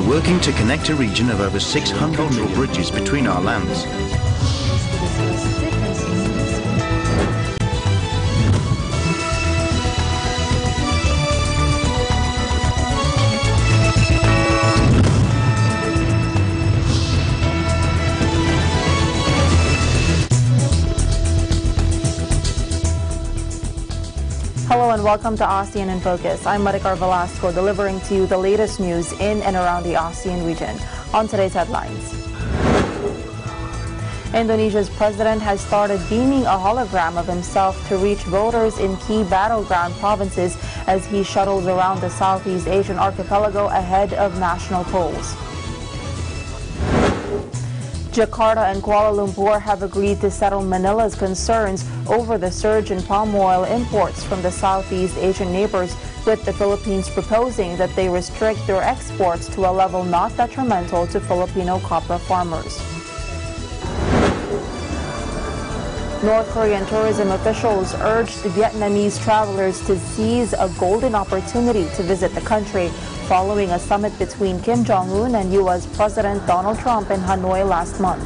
working to connect a region of over 600 bridges between our lands. Hello and welcome to ASEAN in Focus. I'm Maricar Velasco, delivering to you the latest news in and around the ASEAN region. On today's headlines, Indonesia's president has started beaming a hologram of himself to reach voters in key battleground provinces as he shuttles around the Southeast Asian archipelago ahead of national polls. Jakarta and Kuala Lumpur have agreed to settle Manila's concerns over the surge in palm oil imports from the Southeast Asian neighbors, with the Philippines proposing that they restrict their exports to a level not detrimental to Filipino copra farmers. North Korean tourism officials urged Vietnamese travelers to seize a golden opportunity to visit the country following a summit between Kim Jong-un and U.S. President Donald Trump in Hanoi last month.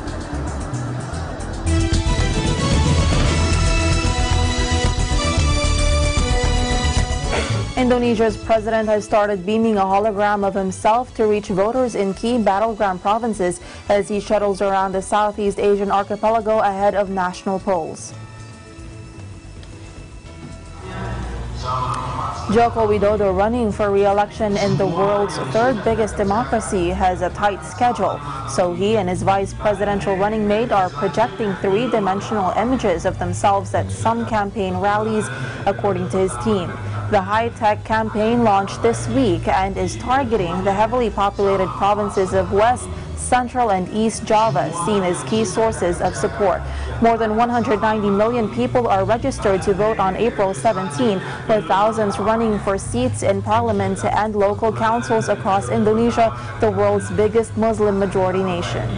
Indonesia's president has started beaming a hologram of himself to reach voters in key battleground provinces as he shuttles around the Southeast Asian archipelago ahead of national polls. Joko Widodo, running for re-election in the world's third biggest democracy, has a tight schedule, so he and his vice presidential running mate are projecting three-dimensional images of themselves at some campaign rallies, according to his team. The high-tech campaign launched this week and is targeting the heavily populated provinces of West, Central and East Java, seen as key sources of support. More than 190 million people are registered to vote on April 17, with thousands running for seats in parliament and local councils across Indonesia, the world's biggest Muslim majority nation.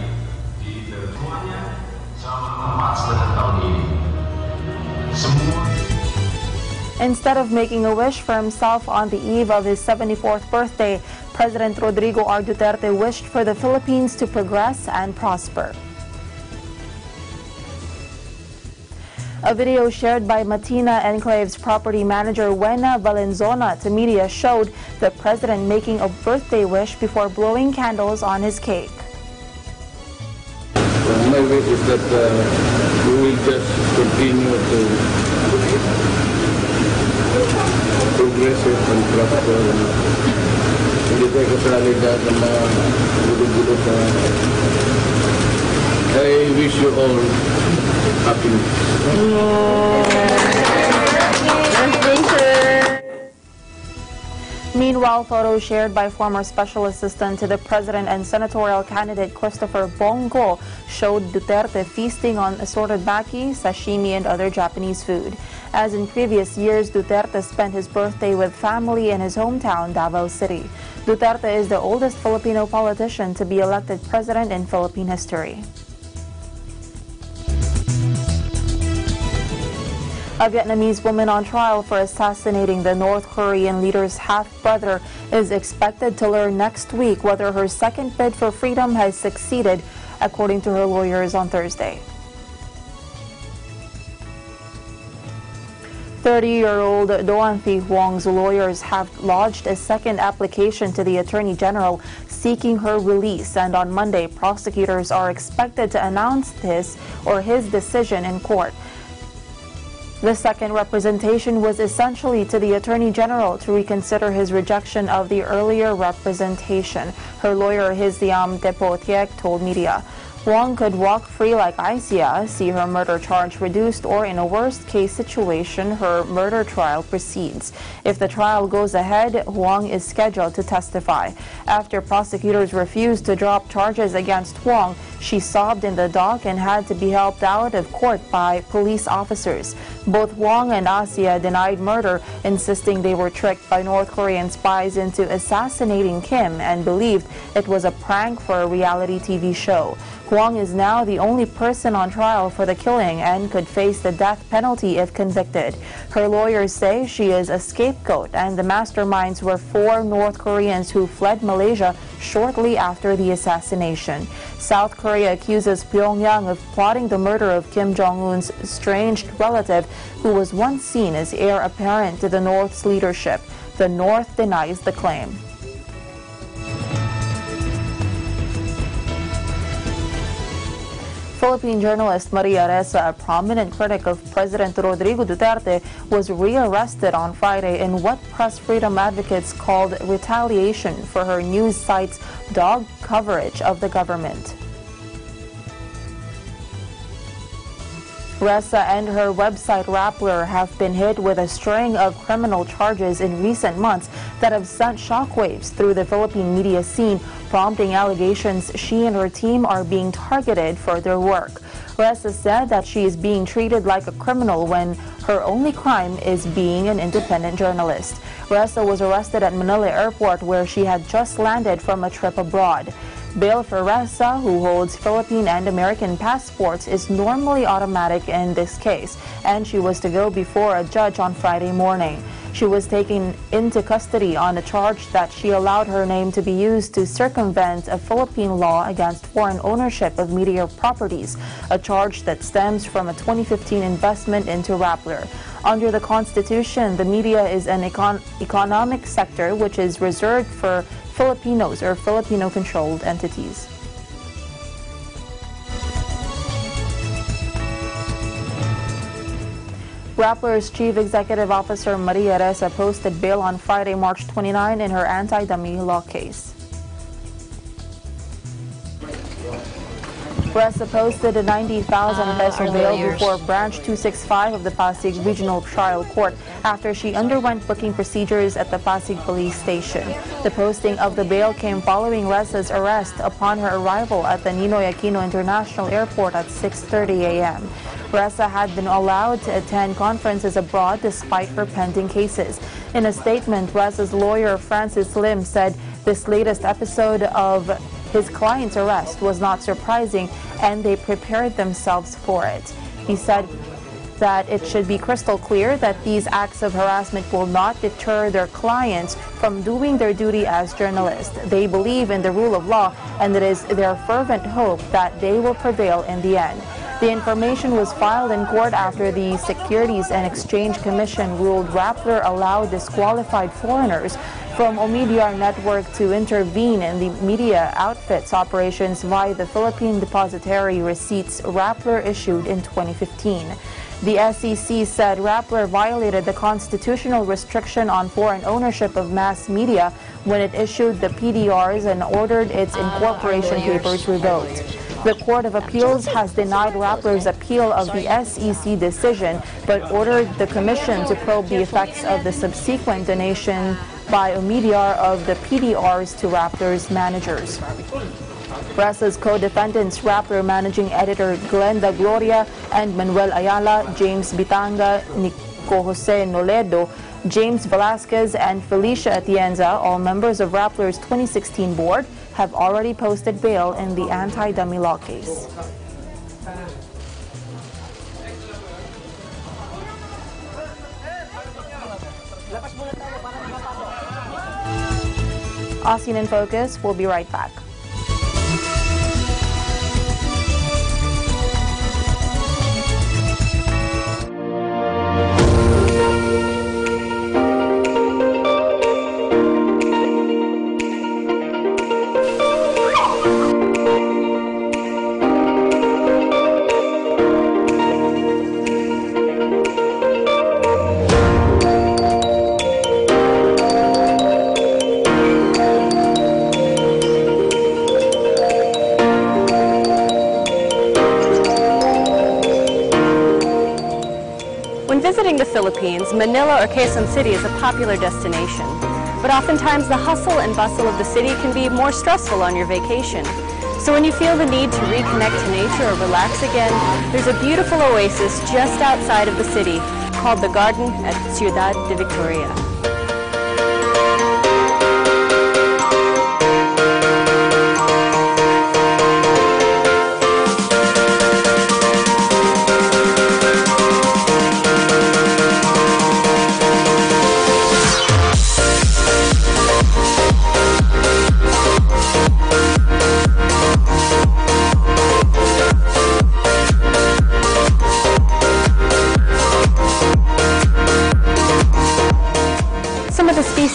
Instead of making a wish for himself on the eve of his 74th birthday, President Rodrigo R. Duterte wished for the Philippines to progress and prosper. A video shared by Matina Enclave's property manager Wena Valenzona to media showed the president making a birthday wish before blowing candles on his cake. My wish is that we will just continue to progressive and prosper. Hindi tayo kasali dahil ng mga gulo-gulo sa... I wish you all happiness. Meanwhile, photos shared by former special assistant to the president and senatorial candidate Christopher Bongo showed Duterte feasting on assorted maki, sashimi, and other Japanese food. As in previous years, Duterte spent his birthday with family in his hometown, Davao City. Duterte is the oldest Filipino politician to be elected president in Philippine history. A Vietnamese woman on trial for assassinating the North Korean leader's half-brother is expected to learn next week whether her second bid for freedom has succeeded, according to her lawyers on Thursday. 30-year-old Doan Thi Huong's lawyers have lodged a second application to the Attorney General seeking her release, and on Monday, prosecutors are expected to announce his decision in court. The second representation was essentially to the Attorney General to reconsider his rejection of the earlier representation. Her lawyer, Eaglenews.PH, told media. Huong could walk free like Asia, see her murder charge reduced, or in a worst-case situation, her murder trial proceeds. If the trial goes ahead, Huong is scheduled to testify. After prosecutors refused to drop charges against Huong, she sobbed in the dock and had to be helped out of court by police officers. Both Huong and Asia denied murder, insisting they were tricked by North Korean spies into assassinating Kim and believed it was a prank for a reality TV show. Huang is now the only person on trial for the killing and could face the death penalty if convicted. Her lawyers say she is a scapegoat and the masterminds were 4 North Koreans who fled Malaysia shortly after the assassination. South Korea accuses Pyongyang of plotting the murder of Kim Jong-un's estranged relative, who was once seen as heir apparent to the North's leadership. The North denies the claim. Philippine journalist Maria Ressa, a prominent critic of President Rodrigo Duterte, was rearrested on Friday in what press freedom advocates called retaliation for her news site's dog coverage of the government. Ressa and her website Rappler have been hit with a string of criminal charges in recent months that have sent shockwaves through the Philippine media scene, prompting allegations she and her team are being targeted for their work. Ressa said that she is being treated like a criminal when her only crime is being an independent journalist. Ressa was arrested at Manila Airport, where she had just landed from a trip abroad. Bail for Ressa, who holds Philippine and American passports, is normally automatic in this case, and she was to go before a judge on Friday morning. She was taken into custody on a charge that she allowed her name to be used to circumvent a Philippine law against foreign ownership of media properties, a charge that stems from a 2015 investment into Rappler. Under the Constitution, the media is an economic sector which is reserved for Filipinos or Filipino-controlled entities. Rappler's Chief Executive Officer Maria Ressa posted bail on Friday, March 29 in her anti-dummy law case. Ressa posted a 90,000 peso bail before Branch 265 of the Pasig Regional Trial Court after she underwent booking procedures at the Pasig Police Station. The posting of the bail came following Ressa's arrest upon her arrival at the Ninoy Aquino International Airport at 6:30 a.m. Ressa had been allowed to attend conferences abroad despite her pending cases. In a statement, Ressa's lawyer Francis Lim said this latest episode of his client's arrest was not surprising and they prepared themselves for it. He said that it should be crystal clear that these acts of harassment will not deter their clients from doing their duty as journalists. They believe in the rule of law and it is their fervent hope that they will prevail in the end. The information was filed in court after the Securities and Exchange Commission ruled Rappler allowed disqualified foreigners from Omidyar Network to intervene in the media outfit's operations via the Philippine Depository Receipts Rappler issued in 2015. The SEC said Rappler violated the constitutional restriction on foreign ownership of mass media when it issued the PDRs and ordered its incorporation papers revoked. The Court of Appeals has denied Rappler's appeal of the SEC decision, but ordered the Commission to probe the effects of the subsequent donation by Omidyar of the PDRs to Rappler's managers. Ressa's co-defendants, Rappler managing editor Glenda Gloria and Manuel Ayala, James Bitanga, Nico Jose Noledo, James Velasquez, and Felicia Atienza, all members of Rappler's 2016 board, have already posted bail in the anti-dummy law case. ASEAN in Focus, we'll be right back. Visiting the Philippines, Manila or Quezon City is a popular destination. But oftentimes the hustle and bustle of the city can be more stressful on your vacation. So when you feel the need to reconnect to nature or relax again, there's a beautiful oasis just outside of the city called the Garden at Ciudad de Victoria.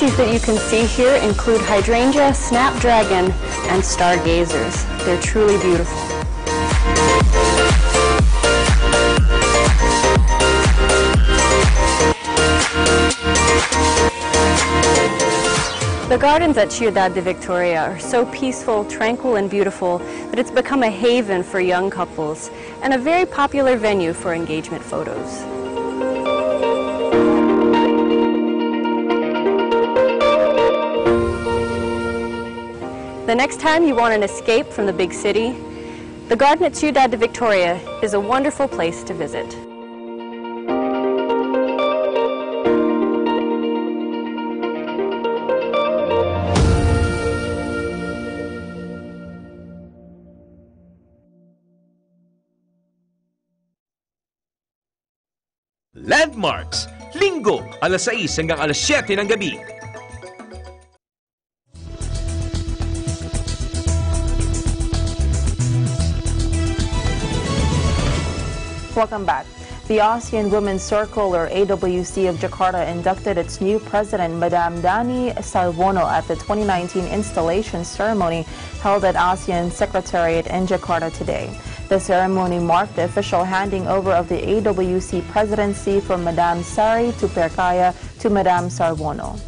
species that you can see here include hydrangea, snapdragon, and stargazers. They're truly beautiful. The gardens at Ciudad de Victoria are so peaceful, tranquil, and beautiful that it's become a haven for young couples and a very popular venue for engagement photos. The next time you want an escape from the big city, the garden at Ciudad de Victoria is a wonderful place to visit. Landmarks, Linggo, alas 6 hanggang alas 7 ng gabi. Welcome back. The ASEAN Women's Circle, or AWC of Jakarta, inducted its new president, Madame Dani Salvono, at the 2019 installation ceremony held at ASEAN Secretariat in Jakarta today. The ceremony marked the official handing over of the AWC presidency from Madame Sari Tupercaya to Madame Salvono.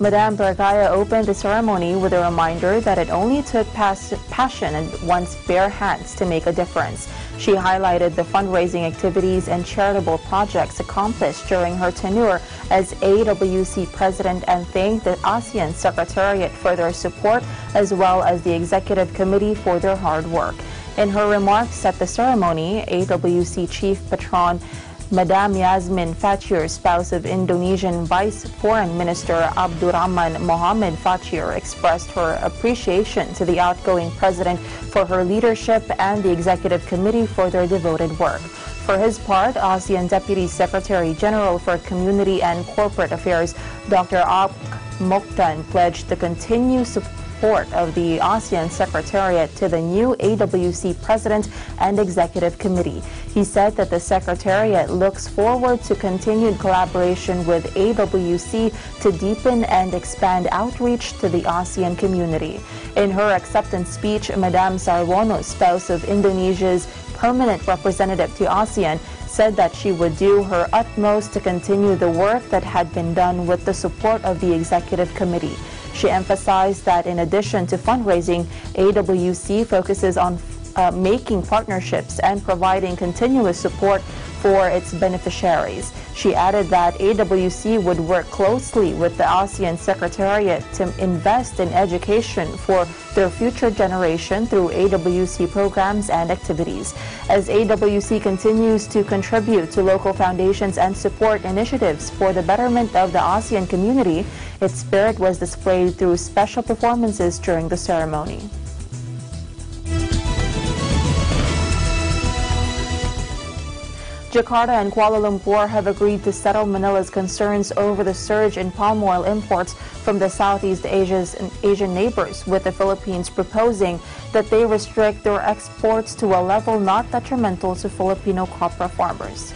Madame Percaya opened the ceremony with a reminder that it only took passion and one's bare hands to make a difference. She highlighted the fundraising activities and charitable projects accomplished during her tenure as AWC president and thanked the ASEAN Secretariat for their support as well as the Executive Committee for their hard work. In her remarks at the ceremony, AWC Chief Patron Madame Yasmin Fatir, spouse of Indonesian Vice Foreign Minister Abdurrahman Mohammed Fatir, expressed her appreciation to the outgoing president for her leadership and the Executive Committee for their devoted work. For his part, ASEAN Deputy Secretary General for Community and Corporate Affairs, Dr. Ak Mokhtar, pledged to continue support of the ASEAN Secretariat to the new AWC President and Executive Committee. He said that the Secretariat looks forward to continued collaboration with AWC to deepen and expand outreach to the ASEAN community. In her acceptance speech, Madame Salvono, spouse of Indonesia's permanent representative to ASEAN, said that she would do her utmost to continue the work that had been done with the support of the Executive Committee. She emphasized that in addition to fundraising, AWC focuses on making partnerships and providing continuous support for its beneficiaries. She added that AWC would work closely with the ASEAN Secretariat to invest in education for their future generation through AWC programs and activities. As AWC continues to contribute to local foundations and support initiatives for the betterment of the ASEAN community, its spirit was displayed through special performances during the ceremony. Jakarta and Kuala Lumpur have agreed to settle Manila's concerns over the surge in palm oil imports from the Southeast Asian neighbors, with the Philippines proposing that they restrict their exports to a level not detrimental to Filipino copra farmers.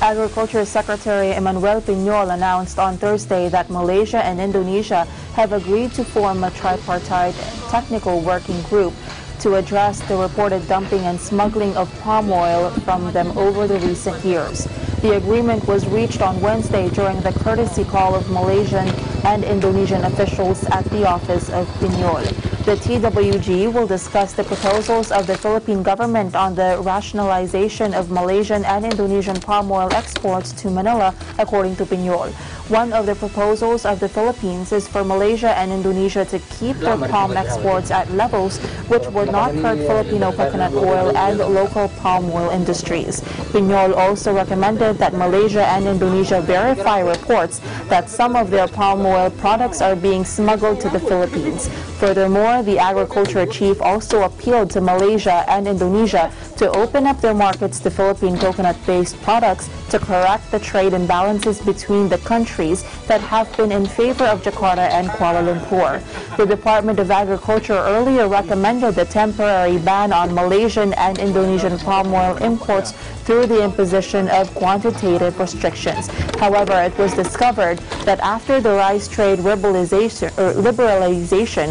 Agriculture Secretary Emmanuel Piñol announced on Thursday that Malaysia and Indonesia have agreed to form a tripartite technical working group to address the reported dumping and smuggling of palm oil from them over the recent years. The agreement was reached on Wednesday during the courtesy call of Malaysian and Indonesian officials at the office of Piñol. The TWG will discuss the proposals of the Philippine government on the rationalization of Malaysian and Indonesian palm oil exports to Manila, according to Piñol. One of the proposals of the Philippines is for Malaysia and Indonesia to keep their palm exports at levels which would not hurt Filipino coconut oil and local palm oil industries. Piñol also recommended that Malaysia and Indonesia verify reports that some of their palm oil products are being smuggled to the Philippines. Furthermore, the agriculture chief also appealed to Malaysia and Indonesia to open up their markets to Philippine coconut-based products to correct the trade imbalances between the countries countries that have been in favor of Jakarta and Kuala Lumpur. The Department of Agriculture earlier recommended the temporary ban on Malaysian and Indonesian palm oil imports through the imposition of quantitative restrictions. However, it was discovered that after the rice trade liberalization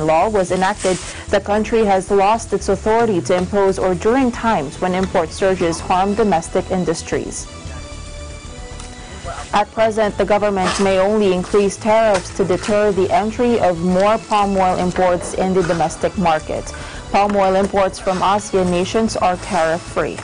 law was enacted, the country has lost its authority to impose or during times when import surges harm domestic industries. At present, the government may only increase tariffs to deter the entry of more palm oil imports in the domestic market. Palm oil imports from ASEAN nations are tariff-free.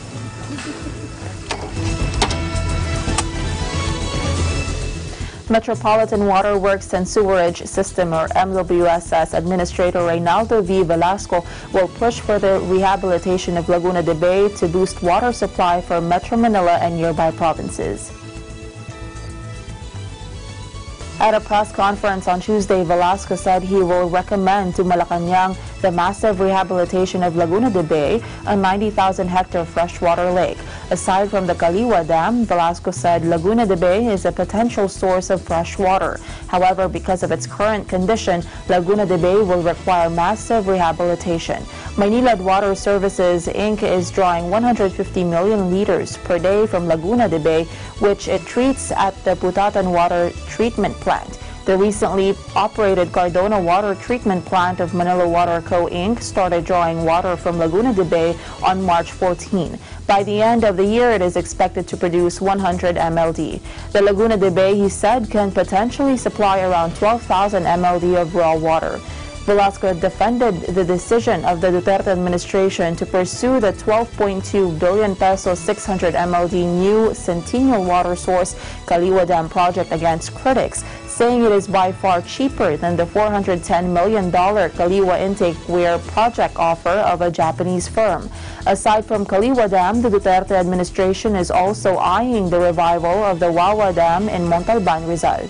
Metropolitan Water Works and Sewerage System, or MWSS, Administrator Reynaldo V. Velasco will push for the rehabilitation of Laguna de Bay to boost water supply for Metro Manila and nearby provinces. At a press conference on Tuesday, Velasco said he will recommend to Malacanang the massive rehabilitation of Laguna de Bay, a 90,000-hectare freshwater lake. Aside from the Kaliwa Dam, Velasco said Laguna de Bay is a potential source of fresh water. However, because of its current condition, Laguna de Bay will require massive rehabilitation. Maynilad Water Services, Inc. is drawing 150 million liters per day from Laguna de Bay, which it treats at the Putatan Water Treatment Plant. The recently operated Cardona Water Treatment Plant of Manila Water Co. Inc. started drawing water from Laguna de Bay on March 14. By the end of the year, it is expected to produce 100 MLD. The Laguna de Bay, he said, can potentially supply around 12,000 MLD of raw water. Velasco defended the decision of the Duterte administration to pursue the 12.2 billion peso 600 MLD new Centennial water source Kaliwa Dam project against critics, saying it is by far cheaper than the $410 million Kaliwa intake weir project offer of a Japanese firm. Aside from Kaliwa Dam, the Duterte administration is also eyeing the revival of the Wawa Dam in Montalban, Rizal.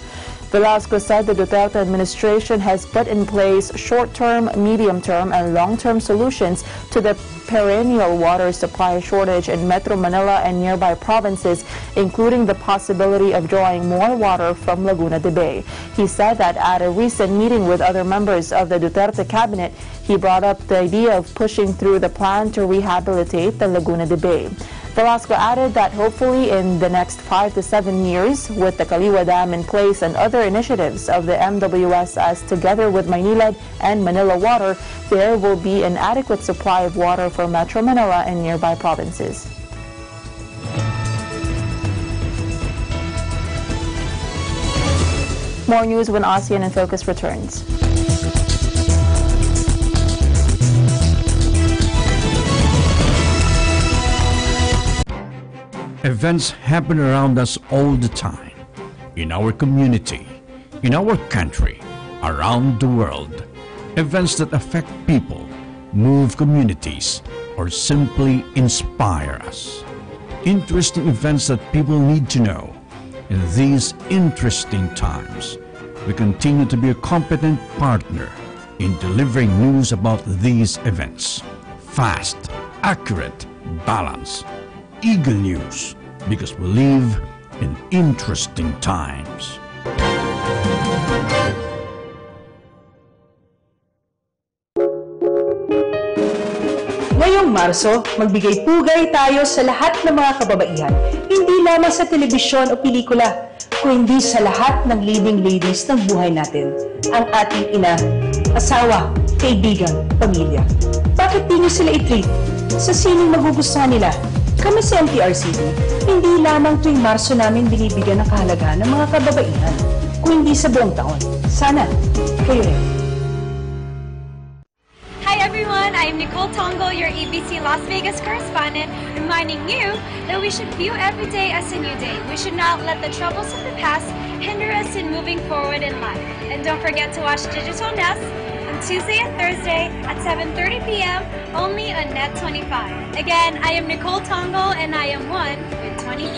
Velasco said the Duterte administration has put in place short-term, medium-term, and long-term solutions to the perennial water supply shortage in Metro Manila and nearby provinces, including the possibility of drawing more water from Laguna de Bay. He said that at a recent meeting with other members of the Duterte cabinet, he brought up the idea of pushing through the plan to rehabilitate the Laguna de Bay. Velasco added that hopefully in the next 5 to 7 years, with the Kaliwa Dam in place and other initiatives of the MWSS together with Maynilad and Manila Water, there will be an adequate supply of water for Metro Manila and nearby provinces. More news when ASEAN in Focus returns. Events happen around us all the time, in our community, in our country, around the world. Events that affect people, move communities, or simply inspire us. Interesting events that people need to know. In these interesting times, we continue to be a competent partner in delivering news about these events. Fast, accurate, balanced. Eagle News, because we live in interesting times. Ngayong Marso, magbigay pugay tayo sa lahat ng mga kababaihan, hindi lamang sa telebisyon o pelikula, kundi sa lahat ng leading ladies ng buhay natin, ang ating ina, asawa, kaibigan, pamilya. Bakit di nyo sila i-treat? Sa sining magugustuhan nila? Kami sa MTRCB, hindi lamang tuwing Marso namin binibigyan ng kahalagahan ng mga kababaihan, kundi sa buong taon. Sana, kayo rin. Hi everyone, I am Nicole Tongo, your ABC Las Vegas correspondent, reminding you that we should view every day as a new day. We should not let the troubles of the past hinder us in moving forward in life. And don't forget to watch Digital Nest on Tuesday and Thursday at 7:30 p.m. only on Net 25. Again, I am Nicole Tongo and I am one with 25.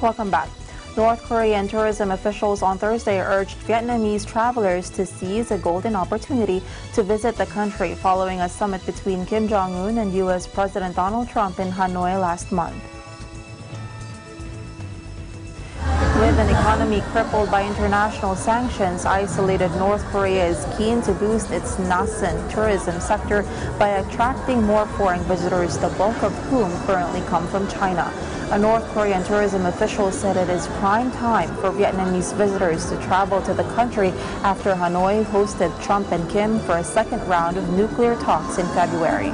Welcome back. North Korean tourism officials on Thursday urged Vietnamese travelers to seize a golden opportunity to visit the country following a summit between Kim Jong-un and U.S. President Donald Trump in Hanoi last month. With an economy crippled by international sanctions, isolated North Korea is keen to boost its nascent tourism sector by attracting more foreign visitors, the bulk of whom currently come from China. A North Korean tourism official said it is prime time for Vietnamese visitors to travel to the country after Hanoi hosted Trump and Kim for a second round of nuclear talks in February.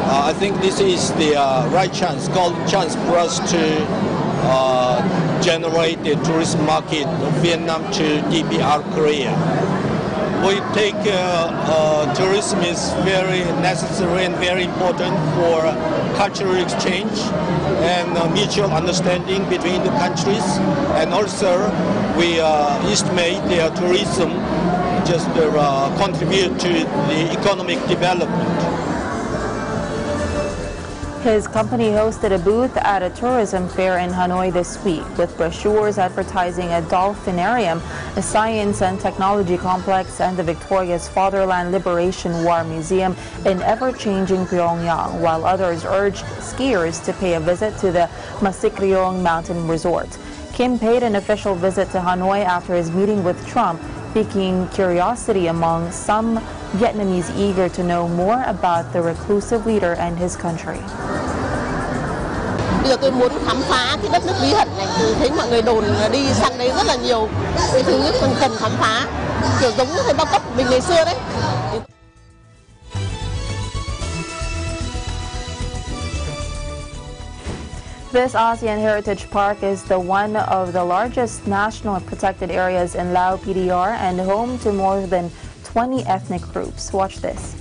I think this is the right chance, golden chance for us to generate the tourist market of Vietnam to DPR Korea. We take tourism is very necessary and very important for cultural exchange and mutual understanding between the countries. And also, we estimate their tourism just contribute to the economic development. His company hosted a booth at a tourism fair in Hanoi this week with brochures advertising a dolphinarium, a science and technology complex, and the Victoria's Fatherland Liberation War Museum in ever-changing Pyongyang, while others urged skiers to pay a visit to the Masikryong Mountain Resort. Kim paid an official visit to Hanoi after his meeting with Trump, piquing curiosity among some Vietnamese eager to know more about the reclusive leader and his country. Bây giờ tôi muốn khám phá cái đất nước bí ẩn này, tôi thấy mọi người đồn đi sang đấy rất là nhiều. Cái thứ nhất mình cần khám phá, kiểu giống như thời bao cấp mình ngày xưa đấy. This ASEAN Heritage Park is the one of the largest national protected areas in Lao PDR and home to more than 20 ethnic groups. Watch this.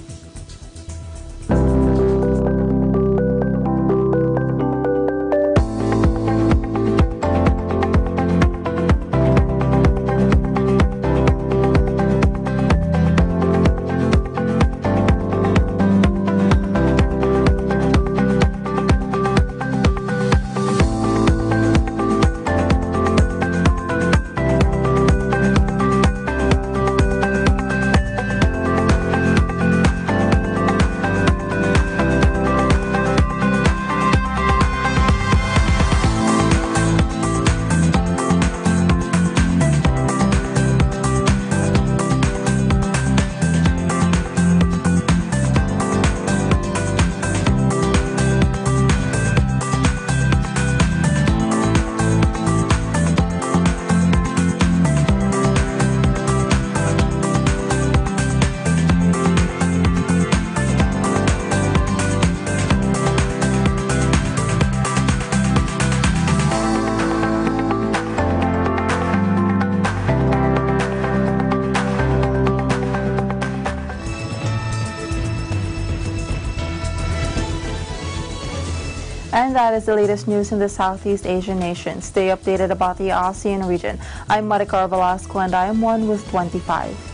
And that is the latest news in the Southeast Asian nations. Stay updated about the ASEAN region. I'm Maricar Velasco and I am one with 25.